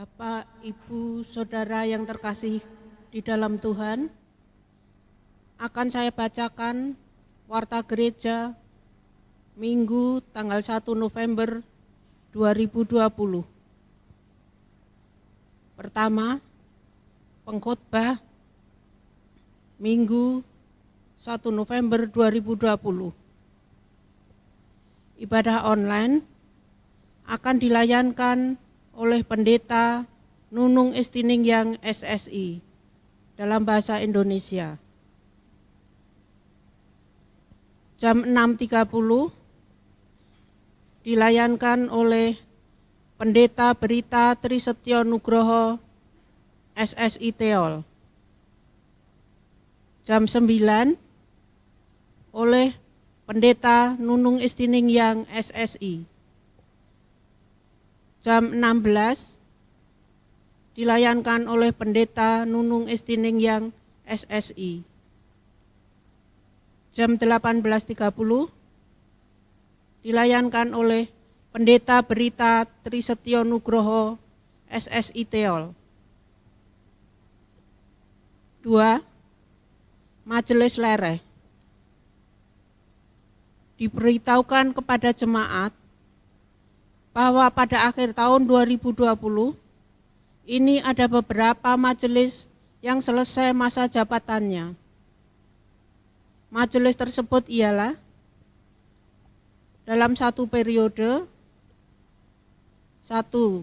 Bapak, Ibu, Saudara yang terkasih di dalam Tuhan, akan saya bacakan Warta Gereja Minggu tanggal 1 November 2020. Pertama, pengkhotbah Minggu 1 November 2020. Ibadah online akan dilayankan oleh Pendeta Nunung Estiningyang SSI dalam bahasa Indonesia. Jam 6.30 dilayankan oleh Pendeta Berita Trisetyo Nugroho SSI Teol. Jam 9 oleh Pendeta Nunung Estiningyang SSI. Jam 16 dilayankan oleh Pendeta Nunung Estiningyang SSI. Jam 18.30 dilayankan oleh Pendeta Berita Trisetyo Nugroho SSI Teol. 2. Majelis Lereh. Diberitahukan kepada jemaat bahwa pada akhir tahun 2020 ini ada beberapa majelis yang selesai masa jabatannya. Majelis tersebut ialah dalam satu periode: 1.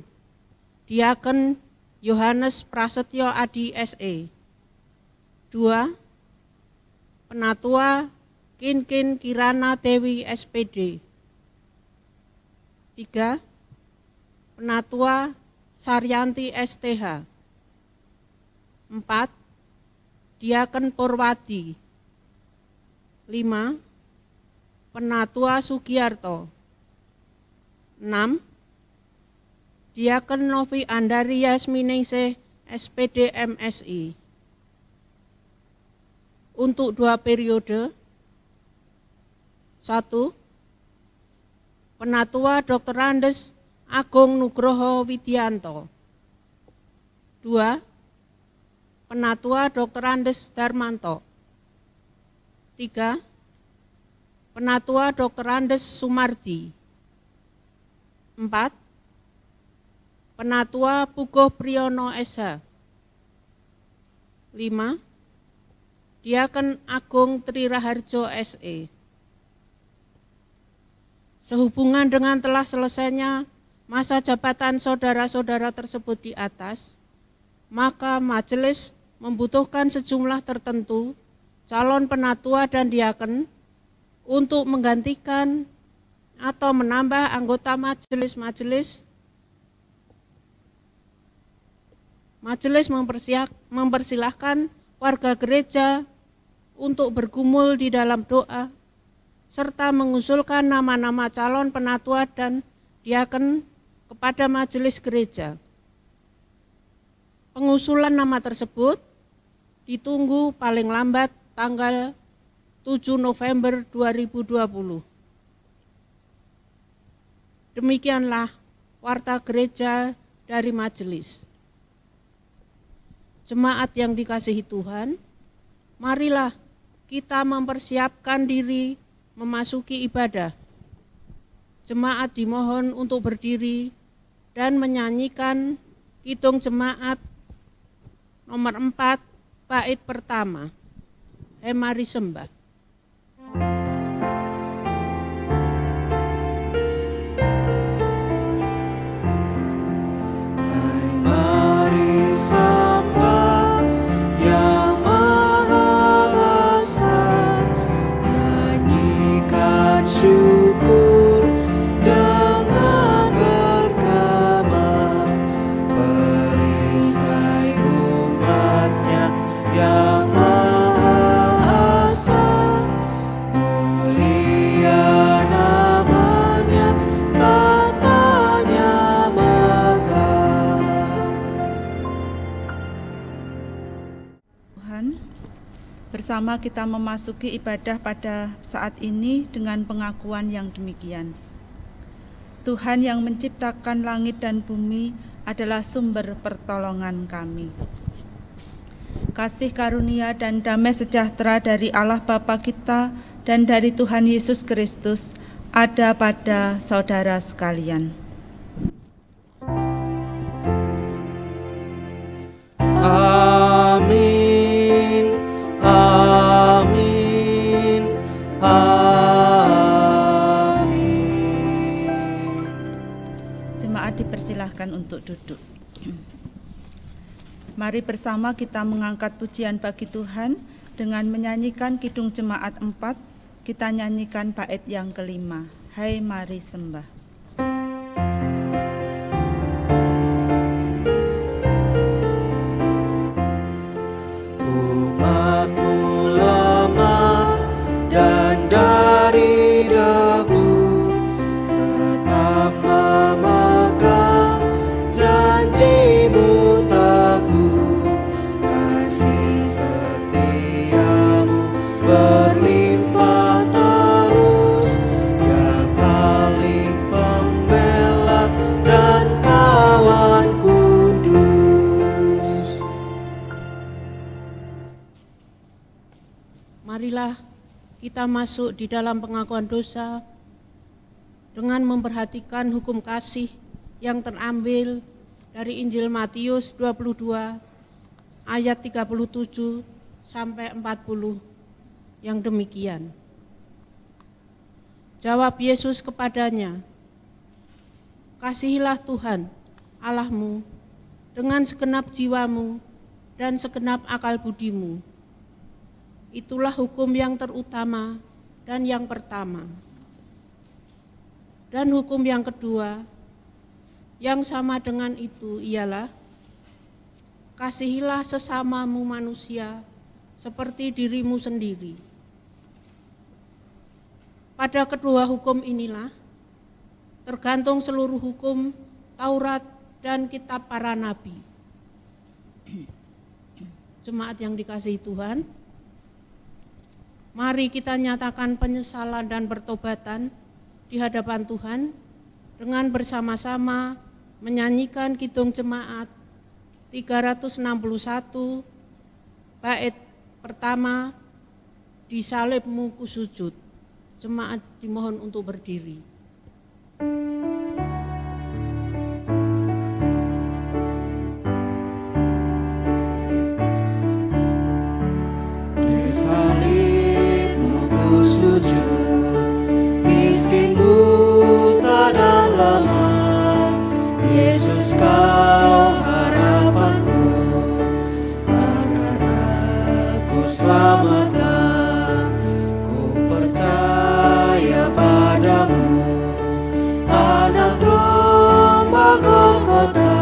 Diaken Yohanes Prasetyo Adi SE. 2. Penatua Kinkin Kirana Dewi SPD. 3. Penatua Saryanti STH. 4. Diaken Purwadi. 5. Penatua Sugiarto. 6. Diaken Novi Andari Yasminingsih SPD MSI. Untuk 2 periode: 1. Penatua Dr. Andes Agung Nugroho Widianto. 2. Penatua Dr. Andes Darmanto. 3. Penatua Dr. Andes Sumardi. 4. Penatua Puguh Priyono SH. 5. Diaken Agung Tri Raharjo SE. Sehubungan dengan telah selesainya masa jabatan saudara-saudara tersebut di atas, maka majelis membutuhkan sejumlah tertentu calon penatua dan diaken untuk menggantikan atau menambah anggota majelis. Majelis mempersilahkan warga gereja untuk bergumul di dalam doa serta mengusulkan nama-nama calon penatua dan diaken kepada majelis gereja. Pengusulan nama tersebut ditunggu paling lambat tanggal 7 November 2020. Demikianlah warta gereja dari majelis. Jemaat yang dikasihi Tuhan, marilah kita mempersiapkan diri memasuki ibadah. Jemaat dimohon untuk berdiri dan menyanyikan Kidung Jemaat nomor 4 bait pertama, Mari Sembah. Syukur dengan bergema, perisai umatnya yang Maha Esa, mulia namanya, tatanya megah. Tuhan, bersama kita memasuki ibadah pada saat ini dengan pengakuan yang demikian. Tuhan yang menciptakan langit dan bumi adalah sumber pertolongan kami. Kasih karunia dan damai sejahtera dari Allah Bapa kita dan dari Tuhan Yesus Kristus ada pada saudara sekalian. Amin, amin, amin. Jemaat dipersilahkan untuk duduk. Mari bersama kita mengangkat pujian bagi Tuhan dengan menyanyikan Kidung Jemaat 4. Kita nyanyikan bait yang kelima. Hai mari sembah. Umatmu lemah dan dari debu, tetap memegang janjimu teguh. Kasih setiamu berlimpah terus, ya kali pembela dan kawan kudus. Marilah kita masuk di dalam pengakuan dosa dengan memperhatikan hukum kasih yang terambil dari Injil Matius 22 ayat 37 sampai 40 yang demikian. Jawab Yesus kepadanya, "Kasihilah Tuhan Allahmu dengan segenap jiwamu dan segenap akal budimu. Itulah hukum yang terutama dan yang pertama. Dan hukum yang kedua, yang sama dengan itu ialah, kasihilah sesamamu manusia seperti dirimu sendiri. Pada kedua hukum inilah tergantung seluruh hukum Taurat dan kitab para nabi." Jemaat yang dikasihi Tuhan, mari kita nyatakan penyesalan dan pertobatan di hadapan Tuhan dengan bersama-sama menyanyikan Kidung Jemaat 361 bait pertama, "Di salibmu ku sujud." Jemaat dimohon untuk berdiri. Di salibmu ku sujud, miskin buta dan lemah. Yesus kau harapanku, agar aku selamatkan. Ku percaya padamu, anak domba Golgota.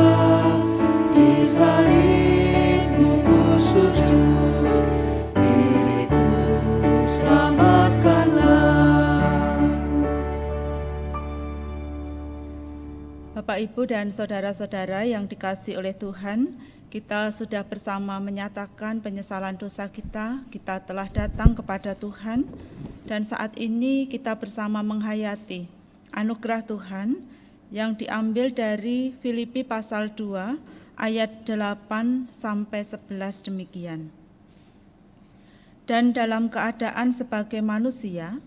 Di salibmu ku sujud, diriku selamatkanlah. Bapak, Ibu, dan saudara-saudara yang dikasihi oleh Tuhan, kita sudah bersama menyatakan penyesalan dosa kita. Kita telah datang kepada Tuhan, dan saat ini kita bersama menghayati anugerah Tuhan yang diambil dari Filipi pasal 2 ayat 8 sampai 11 demikian. Dan dalam keadaan sebagai manusia,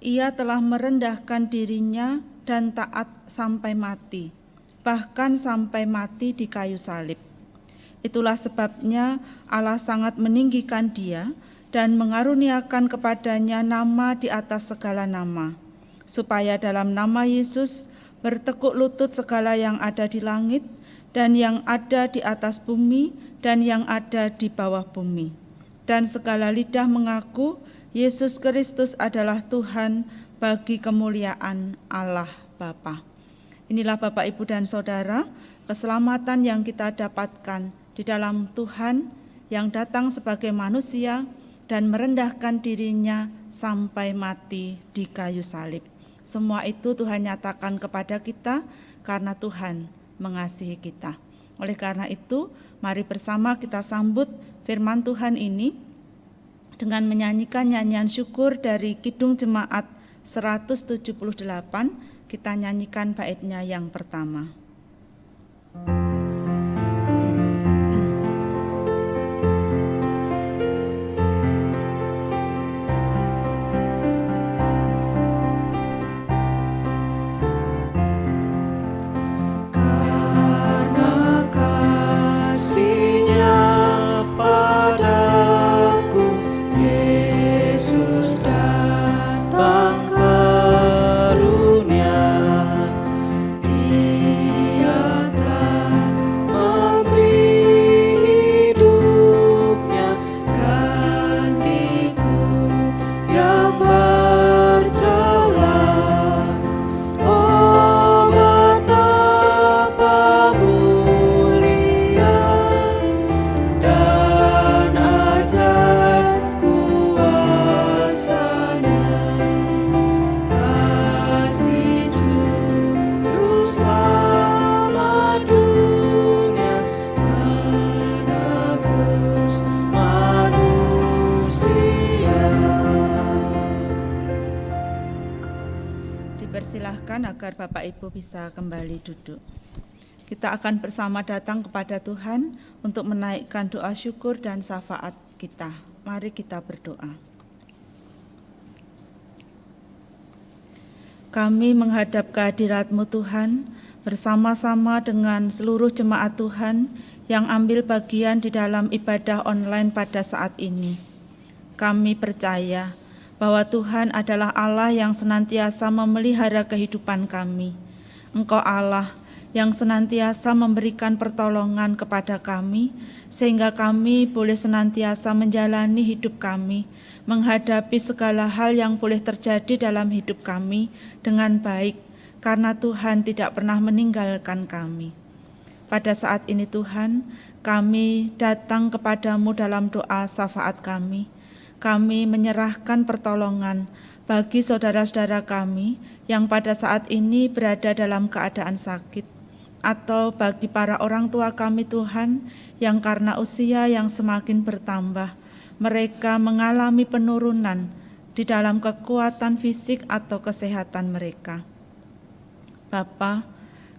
ia telah merendahkan dirinya dan taat sampai mati, bahkan sampai mati di kayu salib. Itulah sebabnya Allah sangat meninggikan dia dan mengaruniakan kepadanya nama di atas segala nama, supaya dalam nama Yesus bertekuk lutut segala yang ada di langit dan yang ada di atas bumi dan yang ada di bawah bumi, dan segala lidah mengaku Yesus Kristus adalah Tuhan bagi kemuliaan Allah Bapa. Inilah Bapak, Ibu, dan Saudara, keselamatan yang kita dapatkan di dalam Tuhan yang datang sebagai manusia dan merendahkan dirinya sampai mati di kayu salib. Semua itu Tuhan nyatakan kepada kita karena Tuhan mengasihi kita. Oleh karena itu, mari bersama kita sambut firman Tuhan ini dengan menyanyikan nyanyian syukur dari Kidung Jemaat 178. Kita nyanyikan baitnya yang pertama. persilahkan agar Bapak Ibu bisa kembali duduk. Kita akan bersama datang kepada Tuhan untuk menaikkan doa syukur dan syafaat kita. Mari kita berdoa. Kami menghadap kehadirat-Mu Tuhan, bersama-sama dengan seluruh jemaat Tuhan yang ambil bagian di dalam ibadah online pada saat ini. Kami percaya bahwa Tuhan adalah Allah yang senantiasa memelihara kehidupan kami. Engkau Allah yang senantiasa memberikan pertolongan kepada kami, sehingga kami boleh senantiasa menjalani hidup kami, menghadapi segala hal yang boleh terjadi dalam hidup kami dengan baik, karena Tuhan tidak pernah meninggalkan kami. Pada saat ini Tuhan, kami datang kepadamu dalam doa syafaat kami. Kami menyerahkan pertolongan bagi saudara-saudara kami yang pada saat ini berada dalam keadaan sakit, atau bagi para orang tua kami Tuhan yang karena usia yang semakin bertambah, mereka mengalami penurunan di dalam kekuatan fisik atau kesehatan mereka. Bapa,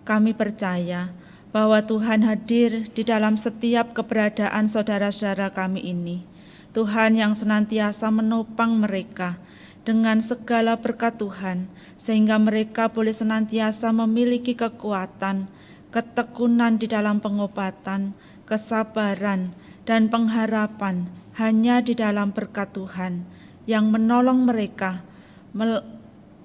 kami percaya bahwa Tuhan hadir di dalam setiap keberadaan saudara-saudara kami ini. Tuhan yang senantiasa menopang mereka dengan segala berkat Tuhan, sehingga mereka boleh senantiasa memiliki kekuatan, ketekunan di dalam pengobatan, kesabaran, dan pengharapan hanya di dalam berkat Tuhan yang menolong mereka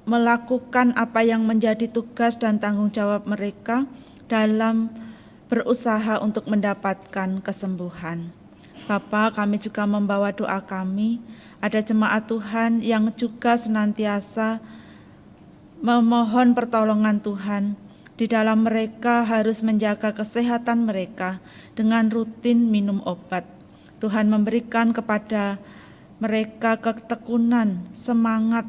melakukan apa yang menjadi tugas dan tanggung jawab mereka dalam berusaha untuk mendapatkan kesembuhan. Bapa, kami juga membawa doa kami, ada jemaat Tuhan yang juga senantiasa memohon pertolongan Tuhan. Di dalam mereka harus menjaga kesehatan mereka dengan rutin minum obat. Tuhan memberikan kepada mereka ketekunan, semangat,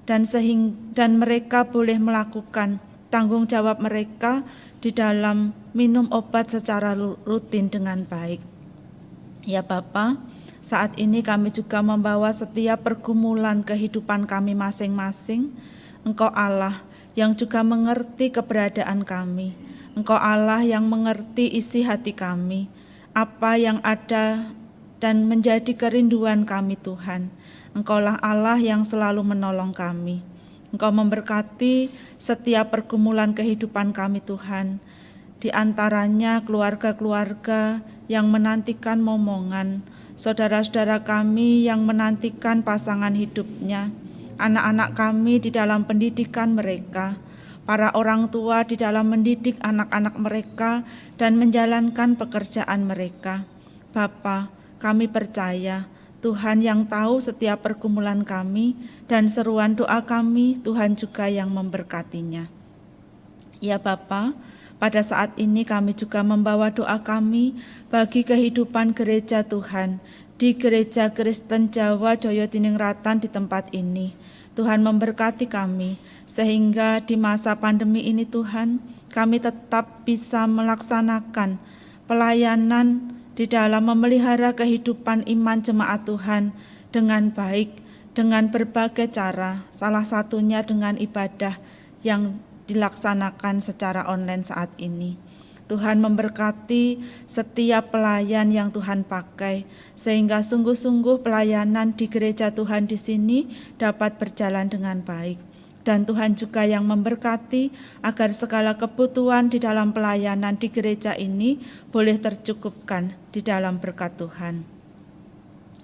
dan mereka boleh melakukan tanggung jawab mereka di dalam minum obat secara rutin dengan baik. Ya Bapa, saat ini kami juga membawa setiap pergumulan kehidupan kami masing-masing. Engkau Allah yang juga mengerti keberadaan kami. Engkau Allah yang mengerti isi hati kami, apa yang ada dan menjadi kerinduan kami Tuhan. Engkaulah Allah yang selalu menolong kami. Engkau memberkati setiap pergumulan kehidupan kami Tuhan. Di antaranya keluarga-keluarga yang menantikan momongan, saudara-saudara kami yang menantikan pasangan hidupnya, anak-anak kami di dalam pendidikan mereka, para orang tua di dalam mendidik anak-anak mereka dan menjalankan pekerjaan mereka. Bapa, kami percaya Tuhan yang tahu setiap pergumulan kami dan seruan doa kami, Tuhan juga yang memberkatinya. Ya Bapa, pada saat ini kami juga membawa doa kami bagi kehidupan gereja Tuhan di Gereja Kristen Jawa Joyotiningrat di tempat ini. Tuhan memberkati kami sehingga di masa pandemi ini Tuhan kami tetap bisa melaksanakan pelayanan di dalam memelihara kehidupan iman jemaat Tuhan dengan baik, dengan berbagai cara, salah satunya dengan ibadah yang dilaksanakan secara online saat ini. Tuhan memberkati setiap pelayan yang Tuhan pakai, sehingga sungguh-sungguh pelayanan di gereja Tuhan di sini dapat berjalan dengan baik. Dan Tuhan juga yang memberkati agar segala kebutuhan di dalam pelayanan di gereja ini boleh tercukupkan di dalam berkat Tuhan.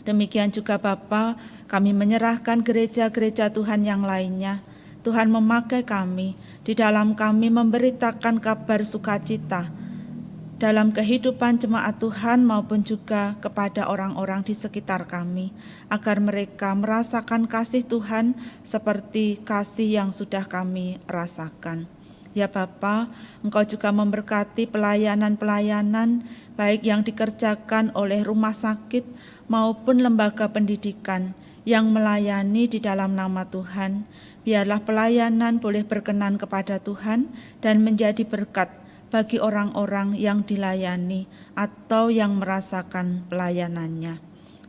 Demikian juga Bapa, kami menyerahkan gereja-gereja Tuhan yang lainnya. Tuhan memakai kami, di dalam kami memberitakan kabar sukacita dalam kehidupan jemaat Tuhan maupun juga kepada orang-orang di sekitar kami, agar mereka merasakan kasih Tuhan seperti kasih yang sudah kami rasakan. Ya Bapa, Engkau juga memberkati pelayanan-pelayanan baik yang dikerjakan oleh rumah sakit maupun lembaga pendidikan yang melayani di dalam nama Tuhan. Biarlah pelayanan boleh berkenan kepada Tuhan dan menjadi berkat bagi orang-orang yang dilayani atau yang merasakan pelayanannya.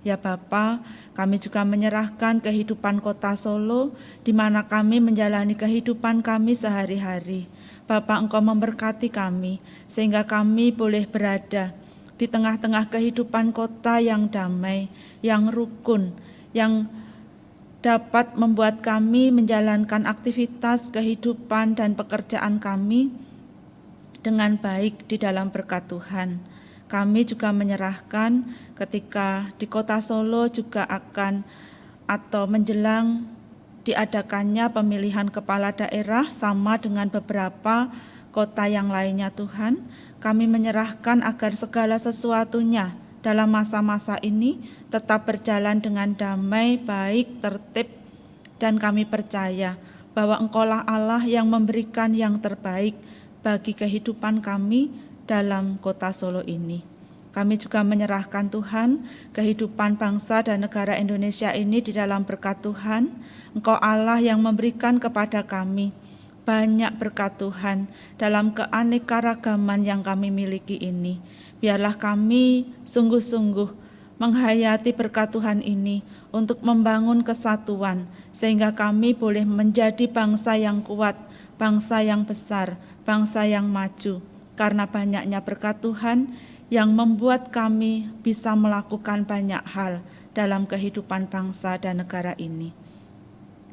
Ya Bapa, kami juga menyerahkan kehidupan Kota Solo, di mana kami menjalani kehidupan kami sehari-hari. Bapa, Engkau memberkati kami, sehingga kami boleh berada di tengah-tengah kehidupan kota yang damai, yang rukun, yang dapat membuat kami menjalankan aktivitas kehidupan dan pekerjaan kami dengan baik di dalam berkat Tuhan. Kami juga menyerahkan ketika di Kota Solo juga akan atau menjelang diadakannya pemilihan kepala daerah sama dengan beberapa kota yang lainnya Tuhan. Kami menyerahkan agar segala sesuatunya dalam masa-masa ini tetap berjalan dengan damai, baik, tertib, dan kami percaya bahwa Engkaulah Allah yang memberikan yang terbaik bagi kehidupan kami dalam Kota Solo ini. Kami juga menyerahkan Tuhan kehidupan bangsa dan negara Indonesia ini di dalam berkat Tuhan. Engkau Allah yang memberikan kepada kami banyak berkat Tuhan dalam keanekaragaman yang kami miliki ini. Biarlah kami sungguh-sungguh menghayati berkat Tuhan ini untuk membangun kesatuan, sehingga kami boleh menjadi bangsa yang kuat, bangsa yang besar, bangsa yang maju. Karena banyaknya berkat Tuhan yang membuat kami bisa melakukan banyak hal dalam kehidupan bangsa dan negara ini.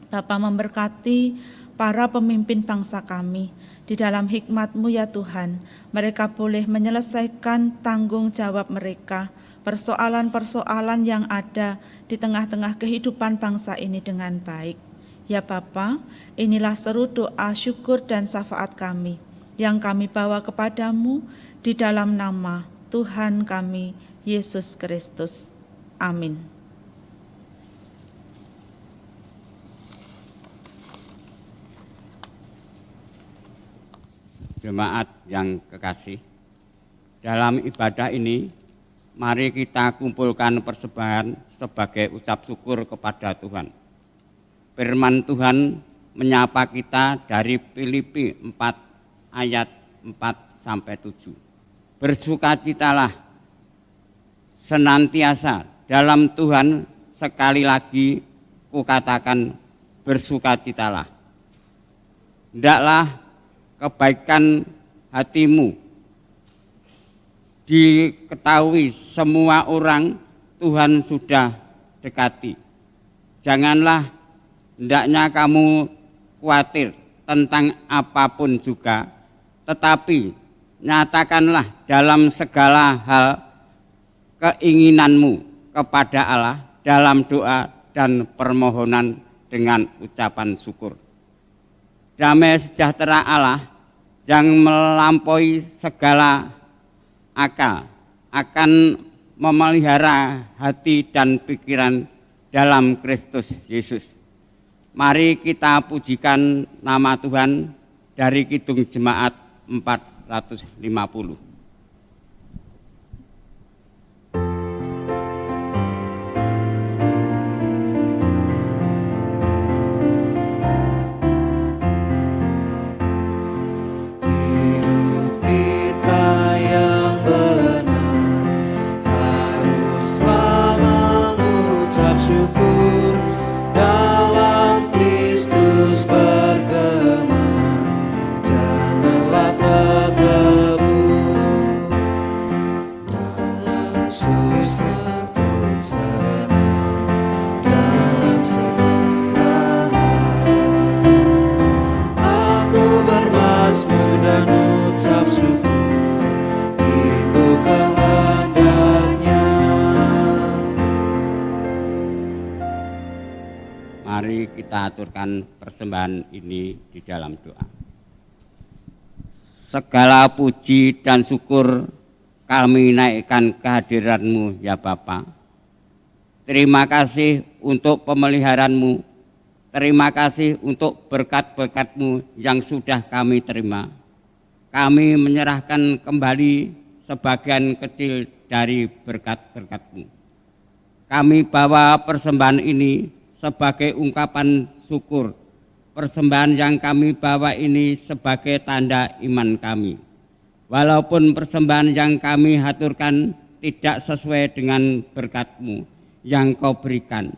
Bapa, memberkati para pemimpin bangsa kami di dalam hikmat-Mu ya Tuhan. Mereka boleh menyelesaikan tanggung jawab mereka, persoalan-persoalan yang ada di tengah-tengah kehidupan bangsa ini dengan baik. Ya Bapa, inilah seru doa, syukur dan syafaat kami yang kami bawa kepadamu di dalam nama Tuhan kami, Yesus Kristus. Amin. Jemaat yang kekasih, dalam ibadah ini, mari kita kumpulkan persembahan sebagai ucap syukur kepada Tuhan. Firman Tuhan menyapa kita dari Filipi 4 ayat 4-7. Bersukacitalah senantiasa dalam Tuhan, sekali lagi kukatakan bersukacitalah. Hendaklah kebaikan hatimu diketahui semua orang, Tuhan sudah dekati. Janganlah hendaknya kamu khawatir tentang apapun juga, tetapi nyatakanlah dalam segala hal keinginanmu kepada Allah dalam doa dan permohonan dengan ucapan syukur. Damai sejahtera Allah yang melampaui segala akal akan memelihara hati dan pikiran dalam Kristus Yesus. Mari kita pujikan nama Tuhan dari Kidung Jemaat 450. Mari kita aturkan persembahan ini di dalam doa. Segala puji dan syukur kami naikkan kehadiran-Mu ya Bapa. Terima kasih untuk pemeliharaanmu. Terima kasih untuk berkat-berkat-Mu yang sudah kami terima. Kami menyerahkan kembali sebagian kecil dari berkat-berkat-Mu. Kami bawa persembahan ini sebagai ungkapan syukur. Persembahan yang kami bawa ini sebagai tanda iman kami. Walaupun persembahan yang kami haturkan tidak sesuai dengan berkat-Mu, yang Kau berikan,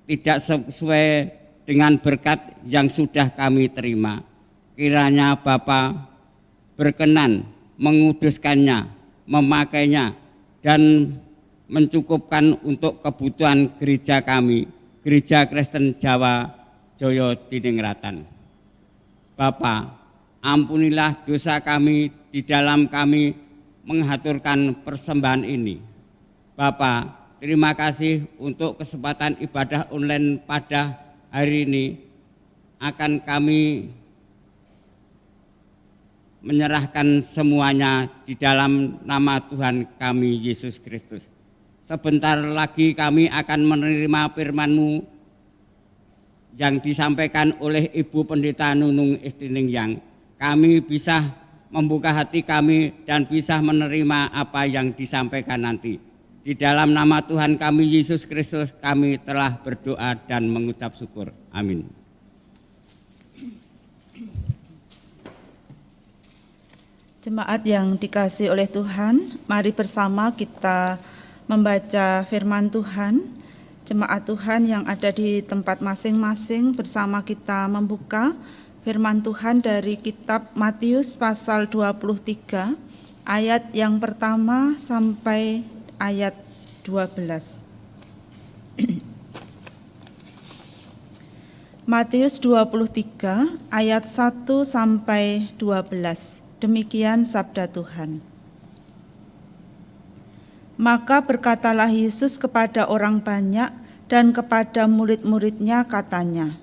tidak sesuai dengan berkat yang sudah kami terima. Kiranya Bapa berkenan menguduskannya, memakainya, dan mencukupkan untuk kebutuhan gereja kami, Gereja Kristen Jawa Joyo Dinengratan. Bapa, ampunilah dosa kami di dalam kami mengaturkan persembahan ini. Bapa, terima kasih untuk kesempatan ibadah online pada hari ini. Akan kami menyerahkan semuanya di dalam nama Tuhan kami Yesus Kristus. Sebentar lagi kami akan menerima firman-Mu yang disampaikan oleh Ibu Pendeta Nunung Istiningtyang. Kami bisa membuka hati kami dan bisa menerima apa yang disampaikan nanti. Di dalam nama Tuhan kami Yesus Kristus kami telah berdoa dan mengucap syukur. Amin. Jemaat yang dikasihi oleh Tuhan, mari bersama kita membaca firman Tuhan. Jemaat Tuhan yang ada di tempat masing-masing bersama kita membuka firman Tuhan dari kitab Matius pasal 23 ayat yang pertama sampai ayat 12. Matius 23 ayat 1 sampai 12. Demikian sabda Tuhan. Maka berkatalah Yesus kepada orang banyak dan kepada murid-murid-Nya katanya,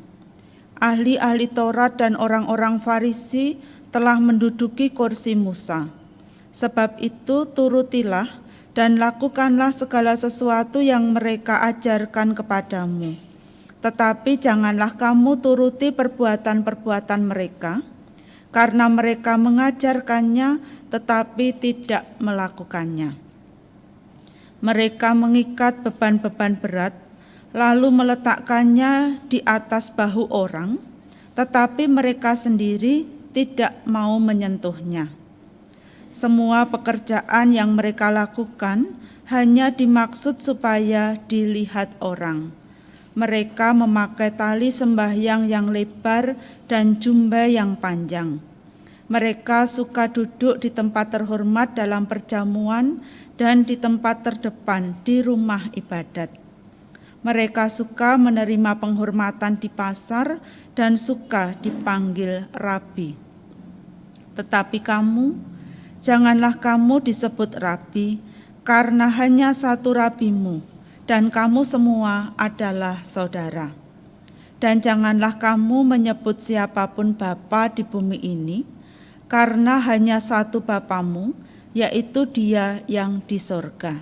ahli-ahli Taurat dan orang-orang Farisi telah menduduki kursi Musa. Sebab itu turutilah dan lakukanlah segala sesuatu yang mereka ajarkan kepadamu. Tetapi janganlah kamu turuti perbuatan-perbuatan mereka, karena mereka mengajarkannya tetapi tidak melakukannya. Mereka mengikat beban-beban berat, lalu meletakkannya di atas bahu orang, tetapi mereka sendiri tidak mau menyentuhnya. Semua pekerjaan yang mereka lakukan hanya dimaksud supaya dilihat orang. Mereka memakai tali sembahyang yang lebar dan jubah yang panjang. Mereka suka duduk di tempat terhormat dalam perjamuan dan di tempat terdepan di rumah ibadat. Mereka suka menerima penghormatan di pasar dan suka dipanggil rabi. Tetapi kamu, janganlah kamu disebut rabi, karena hanya satu rabimu, dan kamu semua adalah saudara. Dan janganlah kamu menyebut siapapun bapa di bumi ini, karena hanya satu Bapamu, yaitu Dia yang di sorga.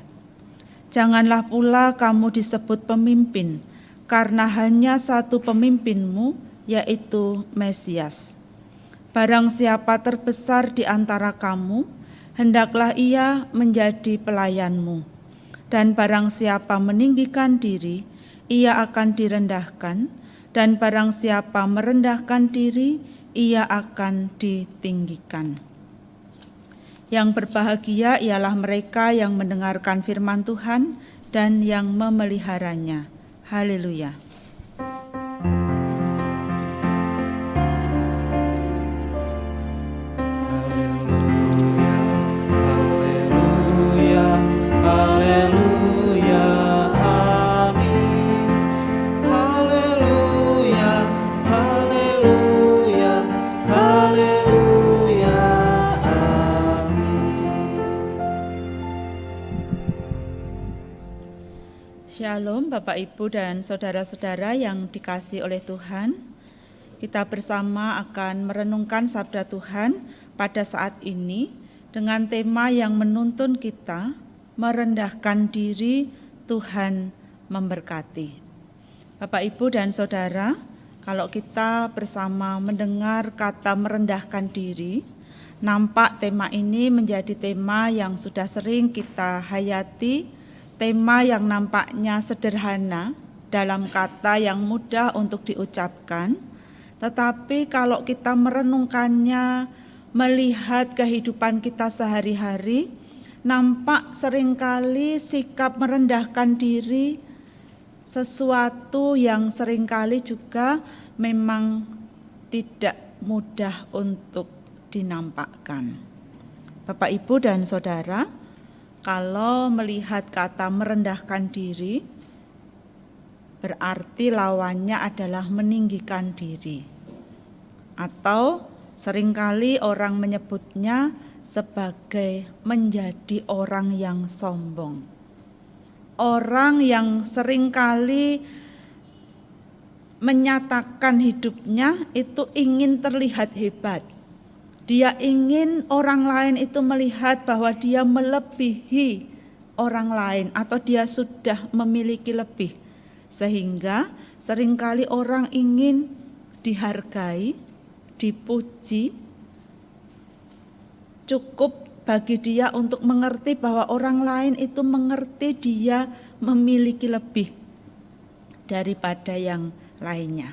Janganlah pula kamu disebut pemimpin, karena hanya satu pemimpinmu, yaitu Mesias. Barang siapa terbesar di antara kamu, hendaklah ia menjadi pelayanmu. Dan barang siapa meninggikan diri, ia akan direndahkan, dan barang siapa merendahkan diri, ia akan ditinggikan. Yang berbahagia ialah mereka yang mendengarkan firman Tuhan dan yang memeliharanya. Haleluya. Shalom Bapak Ibu dan saudara-saudara yang dikasihi oleh Tuhan. Kita bersama akan merenungkan sabda Tuhan pada saat ini dengan tema yang menuntun kita merendahkan diri, Tuhan memberkati. Bapak Ibu dan saudara, kalau kita bersama mendengar kata merendahkan diri, nampak tema ini menjadi tema yang sudah sering kita hayati, tema yang nampaknya sederhana dalam kata yang mudah untuk diucapkan, tetapi kalau kita merenungkannya, melihat kehidupan kita sehari-hari, nampak seringkali sikap merendahkan diri sesuatu yang seringkali juga memang tidak mudah untuk dinampakkan. Bapak, Ibu, dan Saudara, kalau melihat kata merendahkan diri, berarti lawannya adalah meninggikan diri. Atau seringkali orang menyebutnya sebagai menjadi orang yang sombong. Orang yang seringkali menyatakan hidupnya itu ingin terlihat hebat. Dia ingin orang lain itu melihat bahwa dia melebihi orang lain atau dia sudah memiliki lebih. Sehingga seringkali orang ingin dihargai, dipuji. Cukup bagi dia untuk mengerti bahwa orang lain itu mengerti dia memiliki lebih daripada yang lainnya.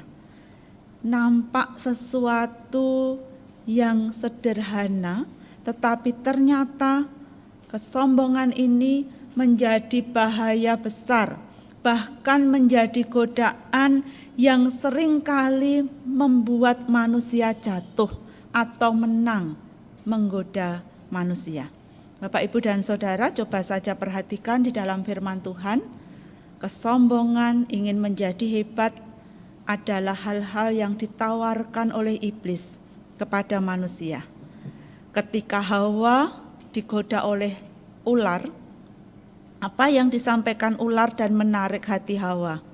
Nampak sesuatu yang sederhana, tetapi ternyata kesombongan ini menjadi bahaya besar, bahkan menjadi godaan yang seringkali membuat manusia jatuh atau menang menggoda manusia. Bapak, Ibu, dan Saudara, coba saja perhatikan di dalam firman Tuhan, kesombongan, ingin menjadi hebat adalah hal-hal yang ditawarkan oleh iblis kepada manusia. Ketika Hawa digoda oleh ular, apa yang disampaikan ular dan menarik hati Hawa?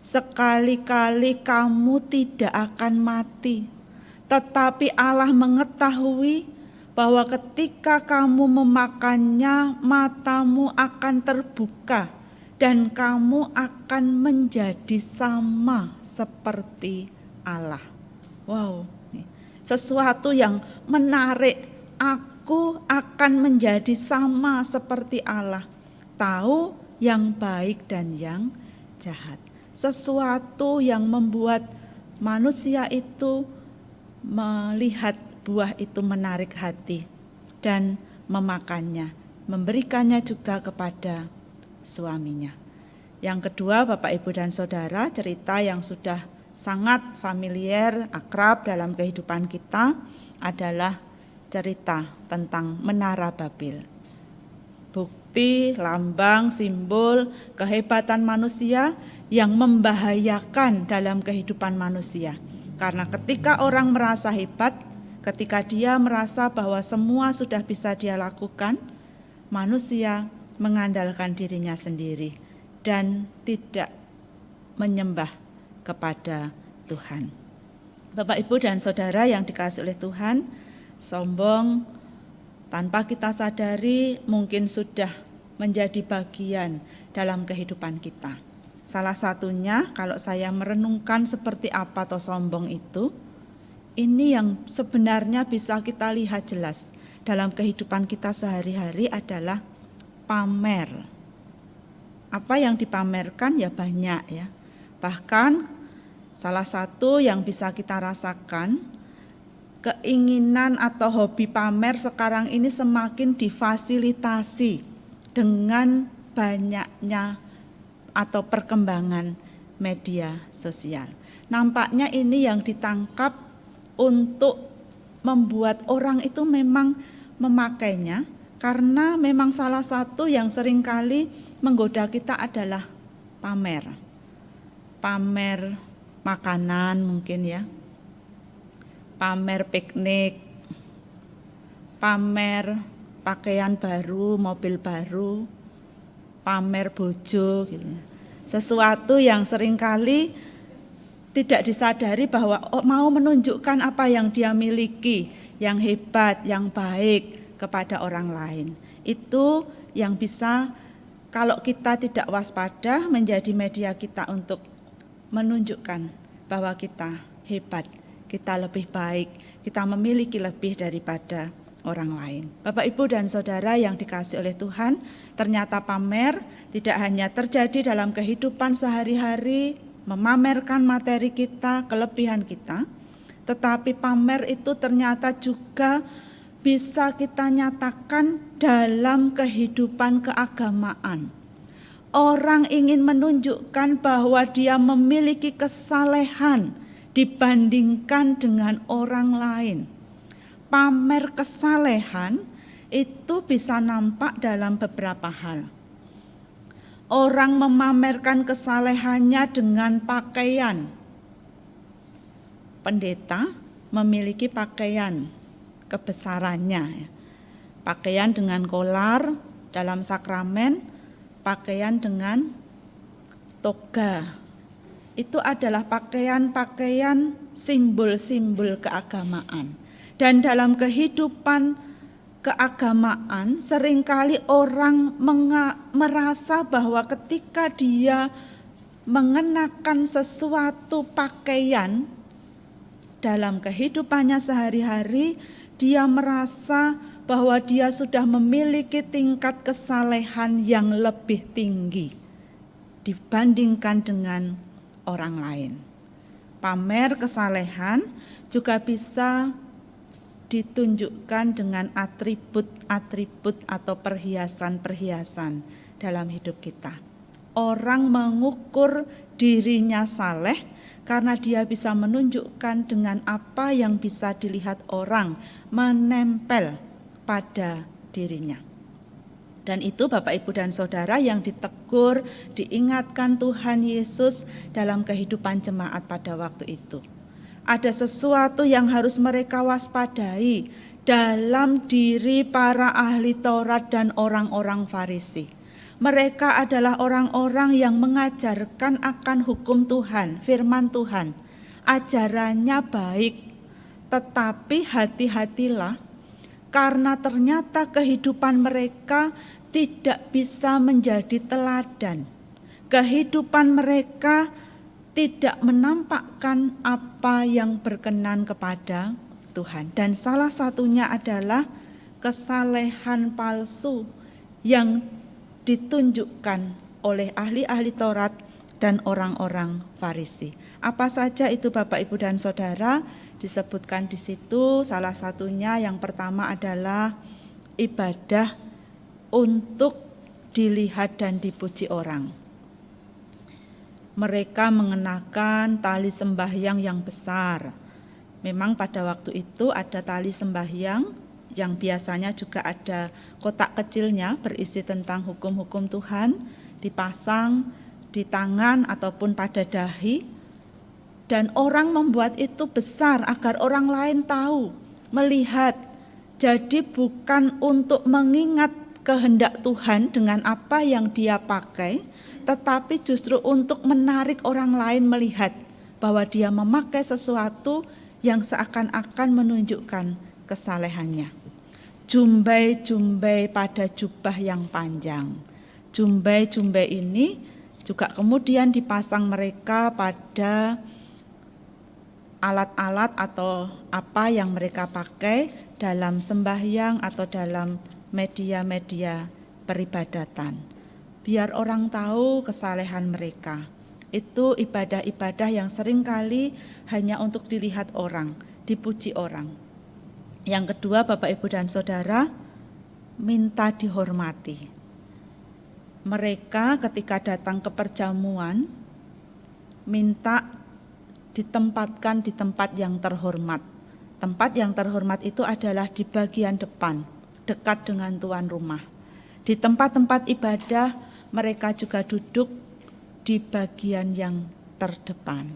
Sekali-kali kamu tidak akan mati, tetapi Allah mengetahui bahwa ketika kamu memakannya, matamu akan terbuka dan kamu akan menjadi sama seperti Allah. Wow, sesuatu yang menarik. Aku akan menjadi sama seperti Allah, tahu yang baik dan yang jahat. Sesuatu yang membuat manusia itu melihat buah itu menarik hati dan memakannya, memberikannya juga kepada suaminya. Yang kedua, Bapak, Ibu, dan Saudara, cerita yang sudah sangat familiar, akrab dalam kehidupan kita adalah cerita tentang Menara Babel. Bukti, lambang, simbol kehebatan manusia yang membahayakan dalam kehidupan manusia. Karena ketika orang merasa hebat, ketika dia merasa bahwa semua sudah bisa dia lakukan, manusia mengandalkan dirinya sendiri dan tidak menyembah kepada Tuhan. Bapak, Ibu, dan Saudara yang dikasihi oleh Tuhan, sombong tanpa kita sadari mungkin sudah menjadi bagian dalam kehidupan kita. Salah satunya kalau saya merenungkan seperti apa toh sombong itu, ini yang sebenarnya bisa kita lihat jelas dalam kehidupan kita sehari-hari adalah pamer. Apa yang dipamerkan ya banyak ya. Bahkan salah satu yang bisa kita rasakan, keinginan atau hobi pamer sekarang ini semakin difasilitasi dengan banyaknya atau perkembangan media sosial. Nampaknya ini yang ditangkap untuk membuat orang itu memang memakainya, karena memang salah satu yang seringkali menggoda kita adalah pamer. Pamer makanan mungkin ya, pamer piknik, pamer pakaian baru, mobil baru, pamer bojo gitu. Sesuatu yang seringkali tidak disadari bahwa mau menunjukkan apa yang dia miliki, yang hebat, yang baik kepada orang lain. Itu yang bisa kalau kita tidak waspada menjadi media kita untuk menunjukkan bahwa kita hebat, kita lebih baik, kita memiliki lebih daripada orang lain. Bapak, Ibu, dan Saudara yang dikasihi oleh Tuhan, ternyata pamer tidak hanya terjadi dalam kehidupan sehari-hari, memamerkan materi kita, kelebihan kita, tetapi pamer itu ternyata juga bisa kita nyatakan dalam kehidupan keagamaan. orang ingin menunjukkan bahwa dia memiliki kesalehan dibandingkan dengan orang lain. Pamer kesalehan itu bisa nampak dalam beberapa hal. Orang memamerkan kesalehannya dengan pakaian. Pendeta memiliki pakaian kebesarannya. Pakaian dengan kolar dalam sakramen, pakaian dengan toga. Itu adalah pakaian-pakaian simbol-simbol keagamaan. Dan dalam kehidupan keagamaan seringkali orang merasa bahwa ketika dia mengenakan sesuatu pakaian dalam kehidupannya sehari-hari, dia merasa bahwa dia sudah memiliki tingkat kesalehan yang lebih tinggi dibandingkan dengan orang lain. Pamer kesalehan juga bisa ditunjukkan dengan atribut-atribut atau perhiasan-perhiasan dalam hidup kita. Orang mengukur dirinya saleh karena dia bisa menunjukkan dengan apa yang bisa dilihat orang menempel pada dirinya. Dan itu Bapak, Ibu, dan Saudara yang ditegur, diingatkan Tuhan Yesus dalam kehidupan jemaat pada waktu itu. Ada sesuatu yang harus mereka waspadai dalam diri para ahli Taurat dan orang-orang Farisi. Mereka adalah orang-orang yang mengajarkan akan hukum Tuhan, firman Tuhan. Ajarannya baik, tetapi hati-hatilah karena ternyata kehidupan mereka tidak bisa menjadi teladan. Kehidupan mereka tidak menampakkan apa yang berkenan kepada Tuhan. Dan salah satunya adalah kesalehan palsu yang ditunjukkan oleh ahli-ahli Taurat dan orang-orang Farisi. Apa saja itu Bapak, Ibu, dan Saudara? Disebutkan di situ, salah satunya yang pertama adalah ibadah untuk dilihat dan dipuji orang. Mereka mengenakan tali sembahyang yang besar. Memang pada waktu itu ada tali sembahyang yang biasanya juga ada kotak kecilnya berisi tentang hukum-hukum Tuhan, dipasang di tangan ataupun pada dahi. Dan orang membuat itu besar agar orang lain tahu, melihat. Jadi bukan untuk mengingat kehendak Tuhan dengan apa yang dia pakai, tetapi justru untuk menarik orang lain melihat bahwa dia memakai sesuatu yang seakan-akan menunjukkan kesalehannya. Jumbai-jumbai pada jubah yang panjang. Jumbai-jumbai ini juga kemudian dipasang mereka pada alat-alat atau apa yang mereka pakai dalam sembahyang atau dalam media-media peribadatan. Biar orang tahu kesalehan mereka. Itu ibadah-ibadah yang seringkali hanya untuk dilihat orang, dipuji orang. Yang kedua, Bapak, Ibu, dan Saudara, minta dihormati. Mereka ketika datang ke perjamuan, minta ditempatkan di tempat yang terhormat. Tempat yang terhormat itu adalah di bagian depan, dekat dengan tuan rumah. Di tempat-tempat ibadah, mereka juga duduk di bagian yang terdepan.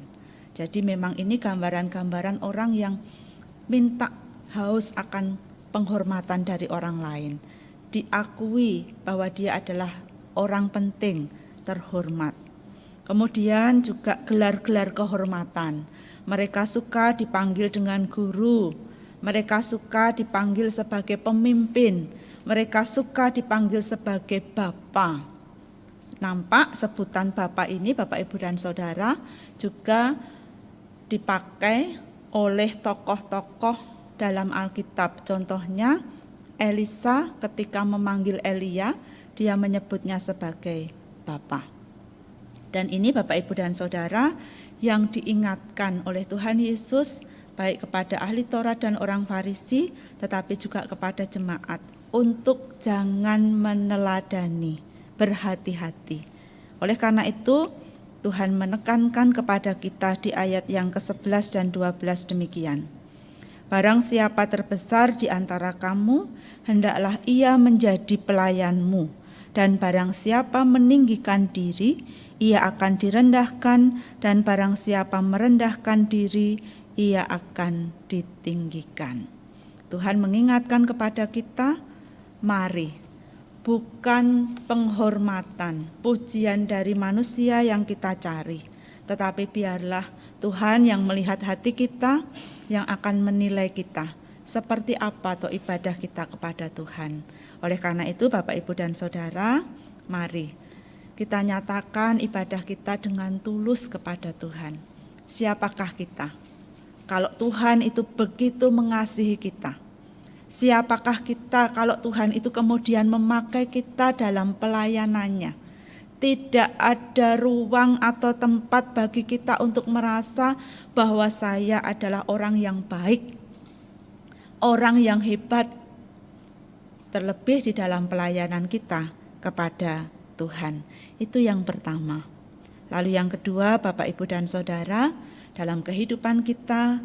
Jadi memang ini gambaran-gambaran orang yang minta haus akan penghormatan dari orang lain. Diakui bahwa dia adalah orang penting, terhormat. Kemudian juga gelar-gelar kehormatan. Mereka suka dipanggil dengan guru. Mereka suka dipanggil sebagai pemimpin. Mereka suka dipanggil sebagai bapa. Nampak sebutan bapa ini, Bapak, Ibu, dan Saudara, juga dipakai oleh tokoh-tokoh dalam Alkitab. Contohnya Elisa ketika memanggil Elia, dia menyebutnya sebagai bapa. Dan ini Bapak, Ibu, dan Saudara yang diingatkan oleh Tuhan Yesus baik kepada ahli Taurat dan orang Farisi, tetapi juga kepada jemaat untuk jangan meneladani, berhati-hati. Oleh karena itu, Tuhan menekankan kepada kita di ayat yang ke-11 dan 12 demikian. Barang siapa terbesar di antara kamu, hendaklah ia menjadi pelayanmu. Dan barang siapa meninggikan diri, ia akan direndahkan. Dan barang siapa merendahkan diri, ia akan ditinggikan. Tuhan mengingatkan kepada kita, mari, bukan penghormatan, pujian dari manusia yang kita cari, tetapi biarlah Tuhan yang melihat hati kita, yang akan menilai kita, seperti apa toh ibadah kita kepada Tuhan. Oleh karena itu Bapak, Ibu, dan Saudara, mari kita nyatakan ibadah kita dengan tulus kepada Tuhan. Siapakah kita? Kalau Tuhan itu begitu mengasihi kita, siapakah kita kalau Tuhan itu kemudian memakai kita dalam pelayanannya? Tidak ada ruang atau tempat bagi kita untuk merasa bahwa saya adalah orang yang baik, orang yang hebat, terlebih di dalam pelayanan kita kepada Tuhan. Itu yang pertama. Lalu yang kedua, Bapak, Ibu, dan Saudara, dalam kehidupan kita,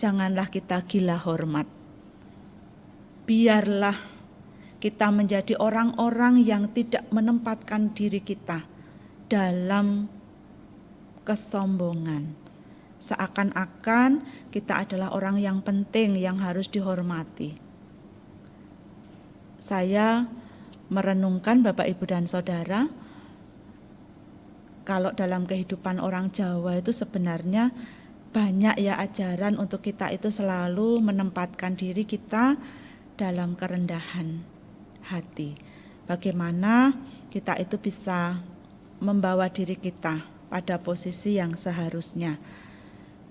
janganlah kita gila hormat. Biarlah kita menjadi orang-orang yang tidak menempatkan diri kita dalam kesombongan. Seakan-akan kita adalah orang yang penting yang harus dihormati. Saya merenungkan Bapak, Ibu, dan Saudara, kalau dalam kehidupan orang Jawa itu sebenarnya banyak ya ajaran untuk kita itu selalu menempatkan diri kita dalam kerendahan hati. Bagaimana kita itu bisa membawa diri kita pada posisi yang seharusnya.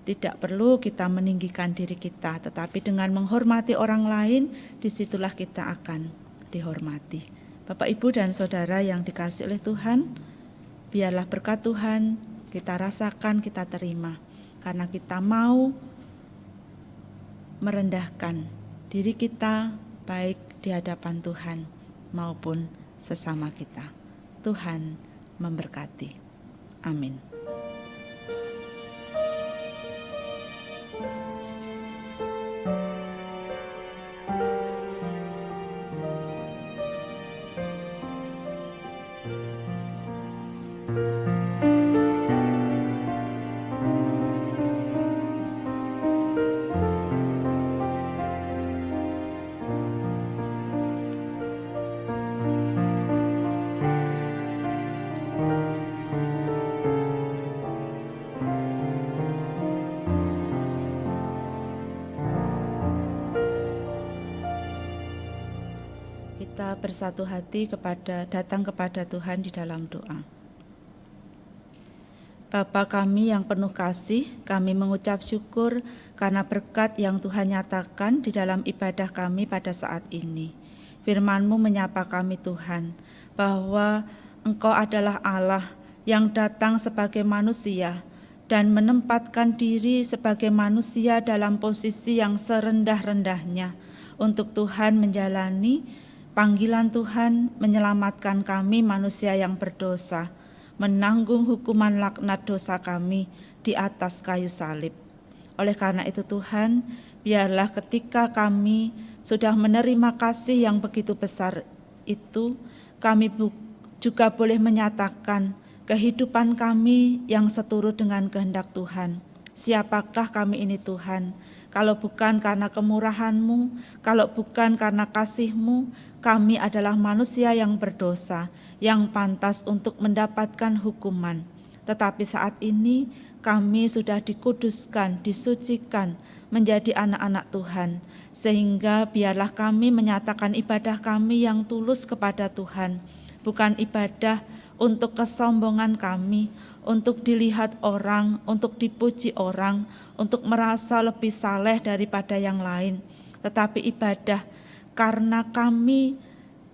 Tidak perlu kita meninggikan diri kita, tetapi dengan menghormati orang lain, disitulah kita akan dihormati. Bapak, Ibu, dan Saudara yang dikasihi oleh Tuhan, biarlah berkat Tuhan kita rasakan, kita terima. Karena kita mau merendahkan diri kita baik di hadapan Tuhan maupun sesama kita. Tuhan memberkati. Amin. Kita bersatu hati datang kepada Tuhan di dalam doa. Bapa kami yang penuh kasih, kami mengucap syukur karena berkat yang Tuhan nyatakan di dalam ibadah kami pada saat ini. Firman-Mu menyapa kami Tuhan, bahwa Engkau adalah Allah yang datang sebagai manusia dan menempatkan diri sebagai manusia dalam posisi yang serendah-rendahnya untuk Tuhan menjalani panggilan Tuhan menyelamatkan kami manusia yang berdosa, menanggung hukuman laknat dosa kami di atas kayu salib. Oleh karena itu Tuhan, biarlah ketika kami sudah menerima kasih yang begitu besar itu, kami juga boleh menyatakan kehidupan kami yang seturut dengan kehendak Tuhan. Siapakah kami ini Tuhan? Kalau bukan karena kemurahan-Mu, kalau bukan karena kasih-Mu, kami adalah manusia yang berdosa, yang pantas untuk mendapatkan hukuman. Tetapi saat ini kami sudah dikuduskan, disucikan, menjadi anak-anak Tuhan. Sehingga biarlah kami menyatakan ibadah kami yang tulus kepada Tuhan, bukan ibadah untuk kesombongan kami, untuk dilihat orang, untuk dipuji orang, untuk merasa lebih saleh daripada yang lain. Tetapi ibadah karena kami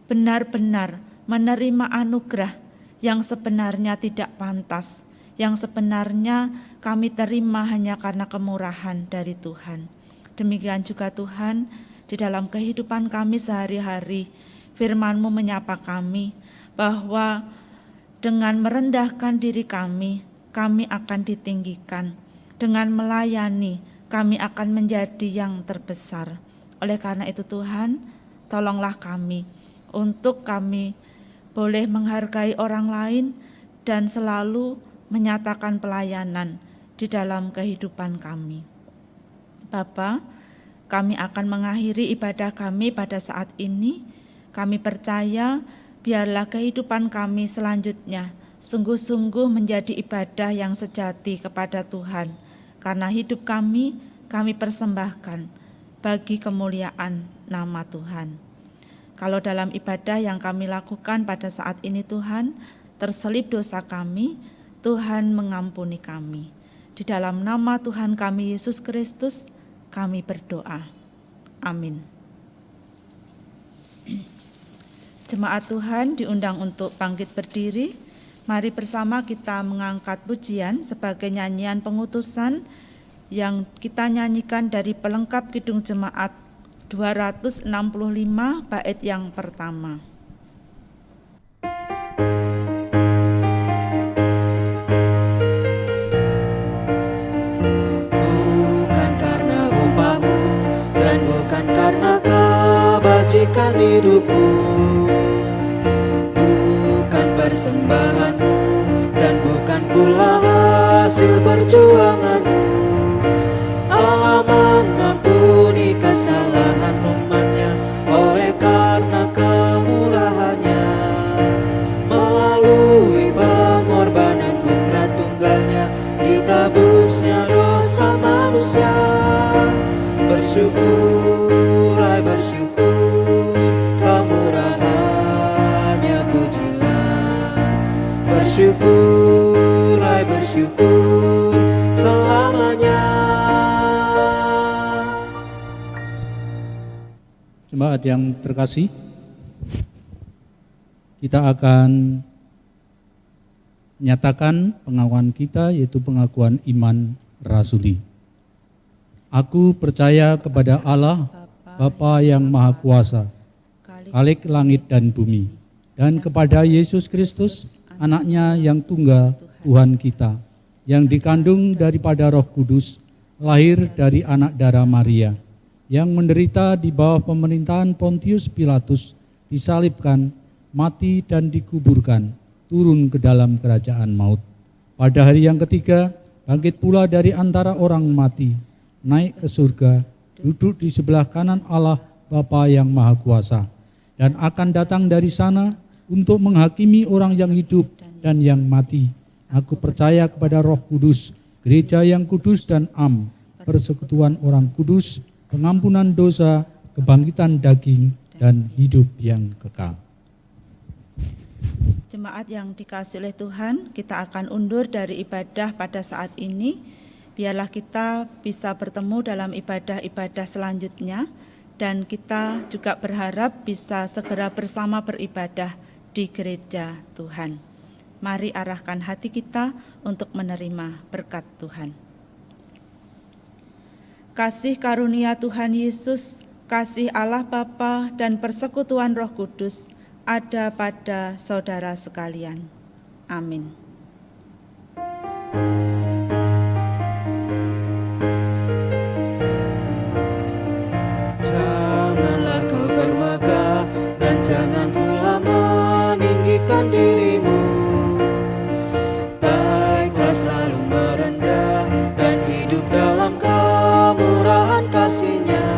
benar-benar menerima anugerah yang sebenarnya tidak pantas, yang sebenarnya kami terima hanya karena kemurahan dari Tuhan. Demikian juga Tuhan, di dalam kehidupan kami sehari-hari, Firman-Mu menyapa kami bahwa Dengan merendahkan diri kami akan ditinggikan. Dengan melayani, kami akan menjadi yang terbesar. Oleh karena itu Tuhan, tolonglah kami untuk kami boleh menghargai orang lain dan selalu menyatakan pelayanan di dalam kehidupan kami. Bapa, kami akan mengakhiri ibadah kami pada saat ini. Kami percaya biarlah kehidupan kami selanjutnya sungguh-sungguh menjadi ibadah yang sejati kepada Tuhan. Karena hidup kami persembahkan bagi kemuliaan nama Tuhan. Kalau dalam ibadah yang kami lakukan pada saat ini Tuhan, terselip dosa kami, Tuhan mengampuni kami. Di dalam nama Tuhan kami Yesus Kristus, kami berdoa. Amin. Jemaat Tuhan diundang untuk bangkit berdiri. Mari bersama kita mengangkat pujian sebagai nyanyian pengutusan yang kita nyanyikan dari pelengkap Kidung Jemaat 265 bait yang pertama. Bukan karena upahmu dan bukan karena kebajikan hidupmu, bukan persembahanmu dan bukan pula hasil perjuanganmu. Allah mengampuni kesalahan umatnya oleh karena kemurahannya, melalui pengorbanan putra tunggalnya ditebusnya dosa manusia. Bersyukur, hai bersyukur, kemurahannya pujilah. Bersyukur, hai bersyukur, selamanya. Jemaat yang terkasih, kita akan menyatakan pengakuan kita, yaitu pengakuan iman rasuli. Aku percaya kepada Allah, Bapa yang Maha Kuasa, Khalik langit dan bumi, dan kepada Yesus Kristus, anaknya yang tunggal Tuhan kita, yang dikandung daripada Roh Kudus, lahir dari anak darah Maria, yang menderita di bawah pemerintahan Pontius Pilatus, disalibkan, mati dan dikuburkan, turun ke dalam kerajaan maut. Pada hari yang ketiga, bangkit pula dari antara orang mati, naik ke surga, duduk di sebelah kanan Allah Bapa yang Maha Kuasa, dan akan datang dari sana untuk menghakimi orang yang hidup dan yang mati. Aku percaya kepada Roh Kudus, gereja yang kudus dan am, persekutuan orang kudus, pengampunan dosa, kebangkitan daging, dan hidup yang kekal. Jemaat yang dikasihi oleh Tuhan, kita akan undur dari ibadah pada saat ini. Biarlah kita bisa bertemu dalam ibadah-ibadah selanjutnya, dan kita juga berharap bisa segera bersama beribadah di gereja Tuhan. Mari arahkan hati kita untuk menerima berkat Tuhan. Kasih karunia Tuhan Yesus, kasih Allah Bapa dan persekutuan Roh Kudus ada pada saudara sekalian. Amin. Janganlah kau bermegah dan jangan pula meninggikan dirimu. Baiklah selalu merendah dan hidup dalam kemurahan kasih-Nya.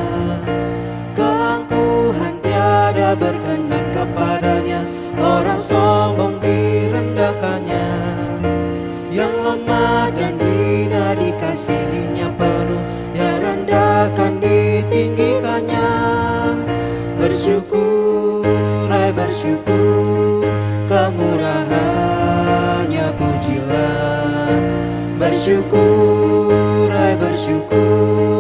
Keangkuhan tiada berkenan kepadanya, orang sombong direndahkannya. Yang lemah dan hina dikasihinya penuh, yang rendah akan ditinggikannya. Bersyukur, hai bersyukur, kemurahannya pujilah. Bersyukur, hai bersyukur,